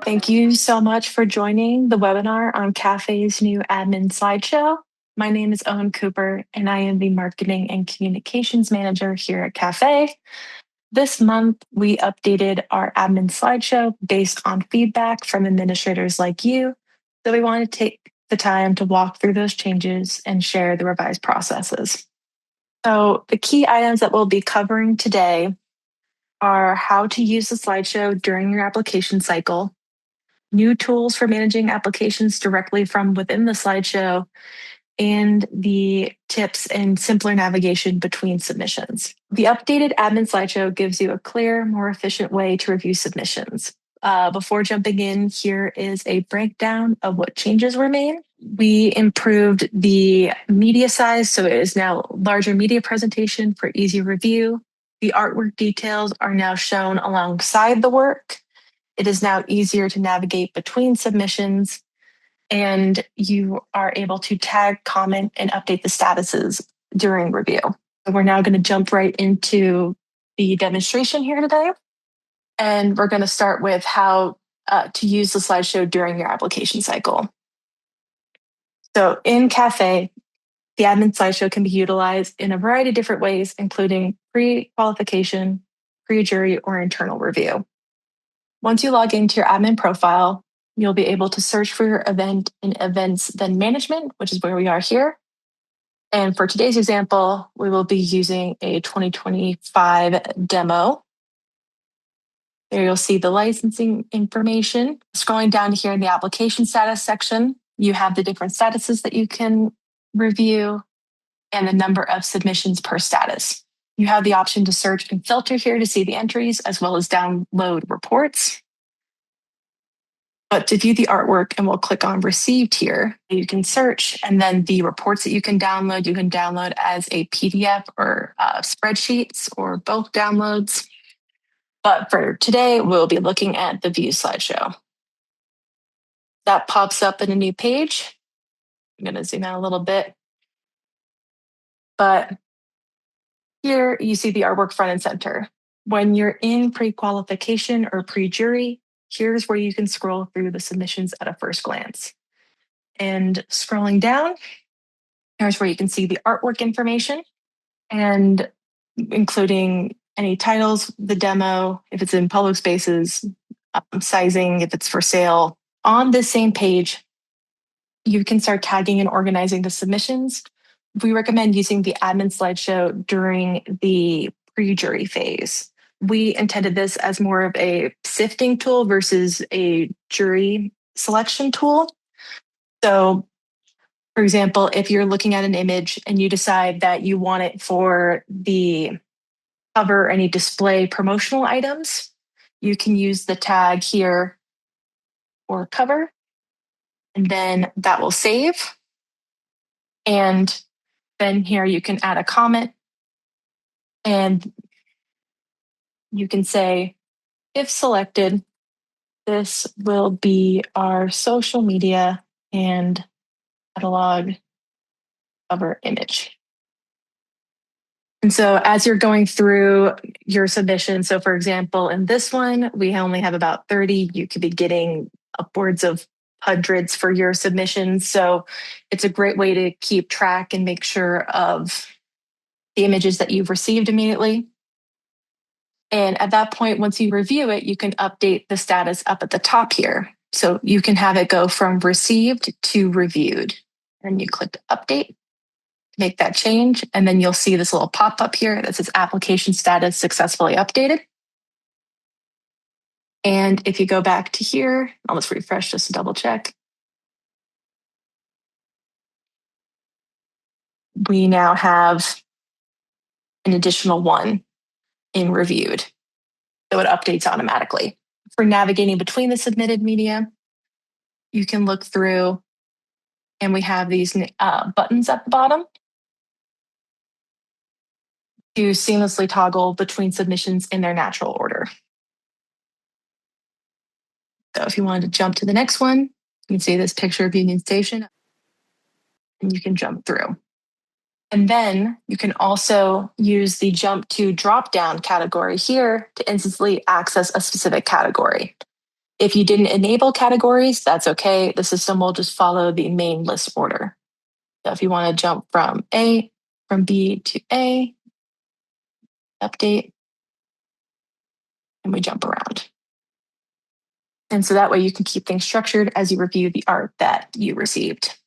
Thank you so much for joining the webinar on CaFé's new admin slideshow. My name is Owen Cooper, and I am the Marketing and Communications Manager here at CaFé. This month, we updated our admin slideshow based on feedback from administrators like you. So we want to take the time to walk through those changes and share the revised processes. So the key items that we'll be covering today are how to use the slideshow during your application cycle, new tools for managing applications directly from within the slideshow, and the tips and simpler navigation between submissions. The updated admin slideshow gives you a clear, more efficient way to review submissions. Before jumping in, here is a breakdown of what changes were made. We improved the media size, so it is now a larger media presentation for easy review. The artwork details are now shown alongside the work. It is now easier to navigate between submissions, and you are able to tag, comment, and update the statuses during review. So we're now going to jump right into the demonstration here today. And we're going to start with how to use the slideshow during your application cycle. So in CaFé, the admin slideshow can be utilized in a variety of different ways, including pre-qualification, pre-jury, or internal review. Once you log into your admin profile, you'll be able to search for your event in Events Then Management, which is where we are here. And for today's example, we will be using a 2025 demo. There you'll see the licensing information. Scrolling down here in the application status section, you have the different statuses that you can review and the number of submissions per status. You have the option to search and filter here to see the entries, as well as download reports. But to view the artwork, and we'll click on Received here, you can search, and then the reports that you can download as a PDF or spreadsheets or both downloads. But for today, we'll be looking at the View slideshow. That pops up in a new page. I'm going to zoom out a little bit. But here you see the artwork front and center. When you're in pre-qualification or pre-jury, here's where you can scroll through the submissions at a first glance. And scrolling down, here's where you can see the artwork information, and including any titles, the demo, if it's in public spaces, sizing, if it's for sale. On this same page, you can start tagging and organizing the submissions. We recommend using the admin slideshow during the pre-jury phase. We intended this as more of a sifting tool versus a jury selection tool. So, for example, if you're looking at an image and you decide that you want it for the cover, any display promotional items, you can use the tag here for cover, and then that will save. And then here you can add a comment, and you can say, if selected, this will be our social media and catalog cover image. And so as you're going through your submission, so for example, in this one, we only have about 30. You could be getting upwards of hundreds for your submissions. So it's a great way to keep track and make sure of the images that you've received immediately. And at that point, once you review it, you can update the status up at the top here. So you can have it go from received to reviewed. And you click update, make that change, and then you'll see this little pop-up here that says application status successfully updated. And if you go back to here, I'll just refresh just to double check. We now have an additional one in reviewed. So it updates automatically. For navigating between the submitted media, you can look through, and we have these buttons at the bottom to seamlessly toggle between submissions in their natural order. So if you wanted to jump to the next one, you can see this picture of Union Station, and you can jump through. And then you can also use the jump to drop down category here to instantly access a specific category. If you didn't enable categories, that's okay. The system will just follow the main list order. So if you want to jump from B to A, update, and we jump around. And so that way you can keep things structured as you review the art that you received.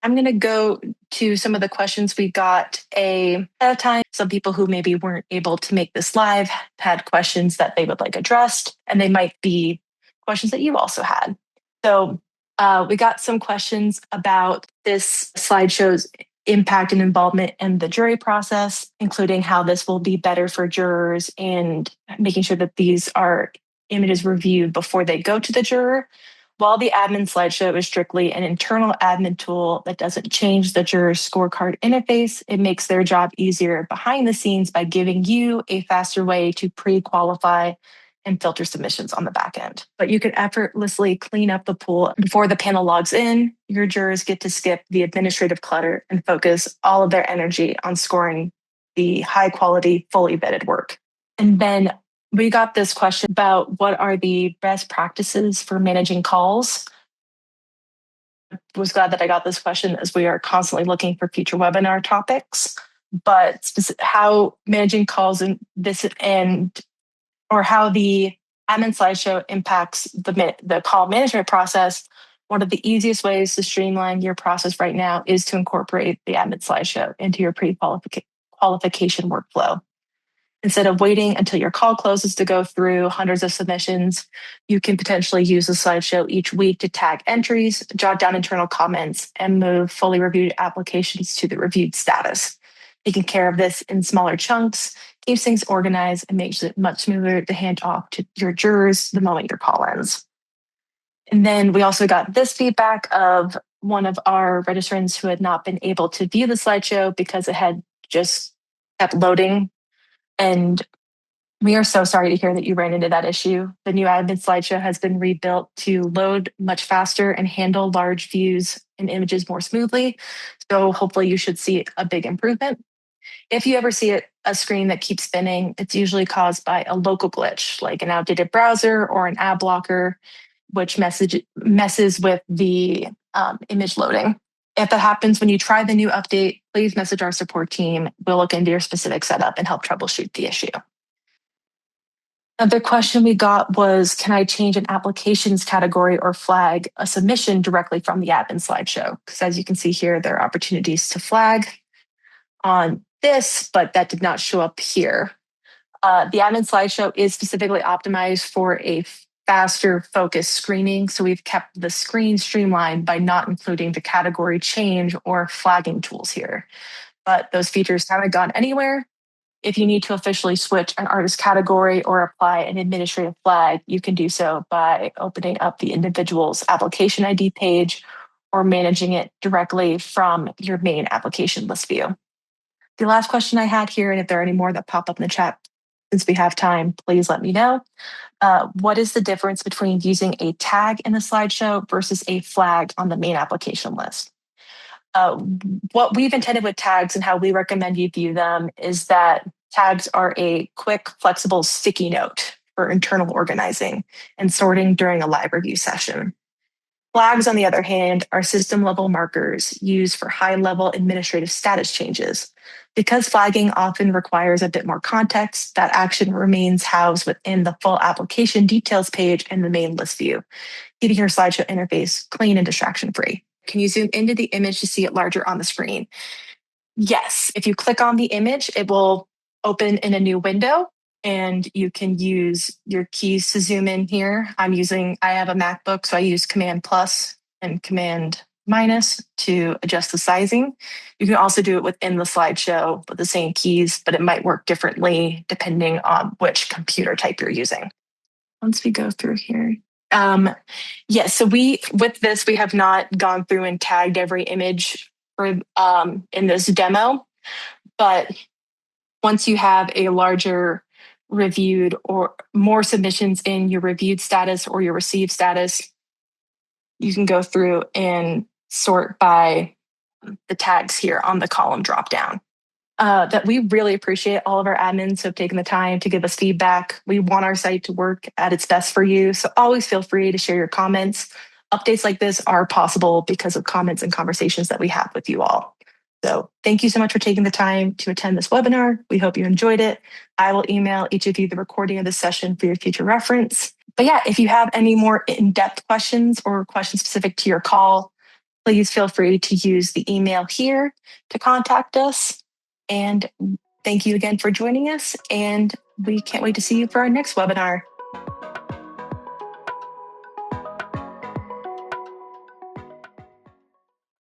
I'm going to go to some of the questions we got ahead of time. Some people who maybe weren't able to make this live had questions that they would like addressed, and they might be questions that you also had. So we got some questions about this slideshow's impact and involvement in the jury process, including how this will be better for jurors and making sure that these are images reviewed before they go to the juror. While the admin slideshow is strictly an internal admin tool that doesn't change the juror's scorecard interface, it makes their job easier behind the scenes by giving you a faster way to pre-qualify and filter submissions on the back end. But you can effortlessly clean up the pool before the panel logs in. Your jurors get to skip the administrative clutter and focus all of their energy on scoring the high quality, fully vetted work. And then we got this question about what are the best practices for managing calls. I was glad that I got this question as we are constantly looking for future webinar topics. But how managing calls and this and or how the admin slideshow impacts the call management process. One of the easiest ways to streamline your process right now is to incorporate the admin slideshow into your pre-qualification workflow. Instead of waiting until your call closes to go through hundreds of submissions, you can potentially use the slideshow each week to tag entries, jot down internal comments, and move fully reviewed applications to the reviewed status. Taking care of this in smaller chunks keeps things organized and makes it much smoother to hand off to your jurors the moment your call ends. And then we also got this feedback of one of our registrants who had not been able to view the slideshow because it had just kept loading. And we are so sorry to hear that you ran into that issue. The new admin slideshow has been rebuilt to load much faster and handle large views and images more smoothly. So hopefully you should see a big improvement. If you ever see a screen that keeps spinning, it's usually caused by a local glitch, like an outdated browser or an ad blocker, which messes with the image loading. If that happens when you try the new update, please message our support team. We'll look into your specific setup and help troubleshoot the issue. Another question we got was, can I change an applications category or flag a submission directly from the admin slideshow? Because as you can see here, there are opportunities to flag on this, but that did not show up here. The admin slideshow is specifically optimized for a faster focused screening. So we've kept the screen streamlined by not including the category change or flagging tools here. But those features haven't gone anywhere. If you need to officially switch an artist category or apply an administrative flag, you can do so by opening up the individual's application ID page or managing it directly from your main application list view. The last question I had here, and if there are any more that pop up in the chat, since we have time, please let me know. What is the difference between using a tag in the slideshow versus a flag on the main application list? What we've intended with tags and how we recommend you view them is that tags are a quick, flexible, sticky note for internal organizing and sorting during a live review session. Flags, on the other hand, are system-level markers used for high-level administrative status changes. Because flagging often requires a bit more context, that action remains housed within the full application details page in the main list view, keeping your slideshow interface clean and distraction-free. Can you zoom into the image to see it larger on the screen? Yes. If you click on the image, it will open in a new window and you can use your keys to zoom in here. I have a MacBook, so I use Command plus and Command minus to adjust the sizing. You can also do it within the slideshow with the same keys, but it might work differently depending on which computer type you're using. Once we go through here. Yes, so we have not gone through and tagged every image for in this demo, but once you have a larger reviewed or more submissions in your reviewed status or your received status, you can go through and sort by the tags here on the column drop down. that we really appreciate all of our admins who have taken the time to give us feedback. We want our site to work at its best for you. So always feel free to share your comments. Updates like this are possible because of comments and conversations that we have with you all. So thank you so much for taking the time to attend this webinar. We hope you enjoyed it. I will email each of you the recording of this session for your future reference. But yeah, if you have any more in-depth questions or questions specific to your call, please feel free to use the email here to contact us. And thank you again for joining us. And we can't wait to see you for our next webinar.